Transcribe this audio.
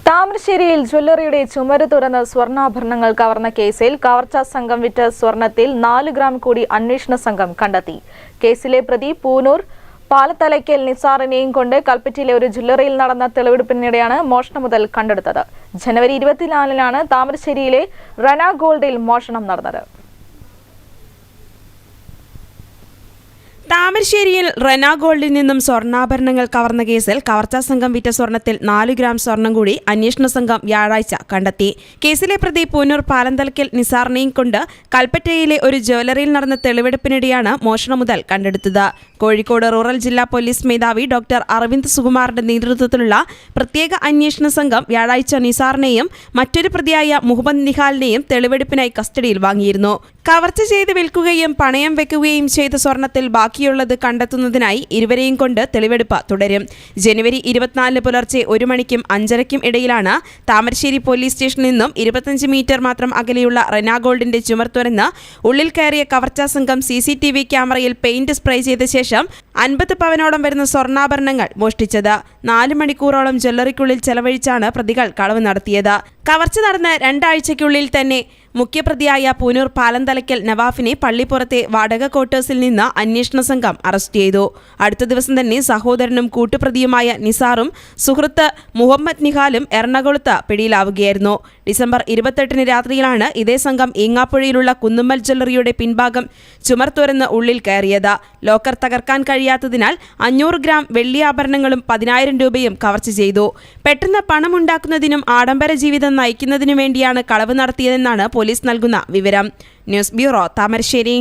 താമരശ്ശേരിയിൽ ജ്വല്ലറിയുടെ ചുമര് തുറന്ന് സ്വർണ്ണാഭരണങ്ങൾ കവർന്ന കേസിൽ കവർച്ചാ സംഘം വിറ്റ സ്വർണത്തിൽ 4 ഗ്രാം കൂടി അന്വേഷണ സംഘം കണ്ടെത്തി. കേസിലെ പ്രതി പൂനൂർ പാലത്തലയ്ക്കൽ നിസാറിനെയും കൊണ്ട് കൽപ്പറ്റയിലെ ഒരു ജ്വല്ലറിയിൽ നടന്ന തെളിവെടുപ്പിനിടെയാണ് മോഷണം മുതൽ കണ്ടെടുത്തത്. ജനുവരി 24-നാണ് താമരശ്ശേരിയിലെ റന ഗോൾഡിൽ മോഷണം നടന്നത്. താമരശ്ശേരിയിൽ റന ഗോൾഡിൽ നിന്നും സ്വർണ്ണാഭരണങ്ങൾ കവർന്ന കേസിൽ കവർച്ചാ സംഘം വിറ്റ സ്വർണത്തിൽ 4 ഗ്രാം സ്വർണം കൂടി അന്വേഷണ സംഘം വ്യാഴാഴ്ച കണ്ടെത്തി. കേസിലെ പ്രതി പൂനൂർ പാലന്തലയ്ക്കൽ നിസാറിനെയും കൊണ്ട് കൽപ്പറ്റയിലെ ഒരു ജ്വല്ലറിയിൽ നടന്ന തെളിവെടുപ്പിനിടെയാണ് മോഷണം മുതൽ കണ്ടെടുത്തത്. കോഴിക്കോട് റൂറൽ ജില്ലാ പോലീസ് മേധാവി ഡോക്ടർ അരവിന്ദ് സുകുമാറിന്റെ നേതൃത്വത്തിലുള്ള പ്രത്യേക അന്വേഷണ സംഘം വ്യാഴാഴ്ച നിസാറിനെയും മറ്റൊരു പ്രതിയായ മുഹമ്മദ് നിഹാലിനെയും തെളിവെടുപ്പിനായി കസ്റ്റഡിയിൽ വാങ്ങിയിരുന്നു. കവർച്ച ചെയ്ത് വിൽക്കുകയും പണയം വെക്കുകയും ചെയ്ത സ്വർണത്തിൽ ബാക്കിയുള്ളത് കണ്ടെത്തുന്നതിനായി ഇരുവരെയും കൊണ്ട് തെളിവെടുപ്പ് തുടരും. ജനുവരി 24 പുലർച്ചെ 1 മണിക്കും 5:30ക്കും ഇടയിലാണ് താമരശ്ശേരി പോലീസ് സ്റ്റേഷനിൽ നിന്നും 25 മീറ്റർ മാത്രം അകലെയുള്ള റന ഗോൾഡിന്റെ ചുമർ തുറന്ന് ഉള്ളിൽ കയറിയ കവർച്ചാ സംഘം CCTV ക്യാമറയിൽ പെയിന്റ് സ്പ്രേ ചെയ്ത ശേഷം 50 പവനോളം വരുന്ന സ്വർണ്ണാഭരണങ്ങൾ മോഷ്ടിച്ചത്. 4 മണിക്കൂറോളം ജ്വല്ലറിക്കുള്ളിൽ ചെലവഴിച്ചാണ് പ്രതികൾ കളവ് നടത്തിയത്. കവർച്ച നടന്ന് 2 ആഴ്ചയ്ക്കുള്ളിൽ തന്നെ മുഖ്യപ്രതിയായ പൂനൂർ പാലന്തലയ്ക്കൽ നവാഫിനെ പള്ളിപ്പുറത്തെ വാടക ക്വാർട്ടേഴ്സിൽ നിന്ന് അന്വേഷണ സംഘം അറസ്റ്റ് ചെയ്തു. അടുത്ത ദിവസം തന്നെ സഹോദരനും കൂട്ടുപ്രതിയുമായ നിസാറും സുഹൃത്ത് മുഹമ്മദ് നിഹാലും എറണാകുളത്ത് പിടിയിലാവുകയായിരുന്നു. ഡിസംബർ 28-ന് രാത്രിയിലാണ് ഇതേ സംഘം ഈങ്ങാപ്പുഴയിലുള്ള കുന്നുമ്മൽ ജ്വല്ലറിയുടെ പിൻഭാഗം ചുമർ തുറന്ന് ഉള്ളിൽ കയറിയത്. ലോക്കർ തകർക്കാൻ കഴിയാത്തതിനാൽ 500 ഗ്രാം വെള്ളി ആഭരണങ്ങളും 10,000 രൂപയും കവർച്ച ചെയ്തു. പെട്ടെന്ന് പണമുണ്ടാക്കുന്നതിനും ആഡംബര ജീവിതം നയിക്കുന്നതിനു വേണ്ടിയാണ് കളവ് നടത്തിയതെന്നാണ് പോലീസ് നൽകുന്ന വിവരം. News bureau, Thamarassery.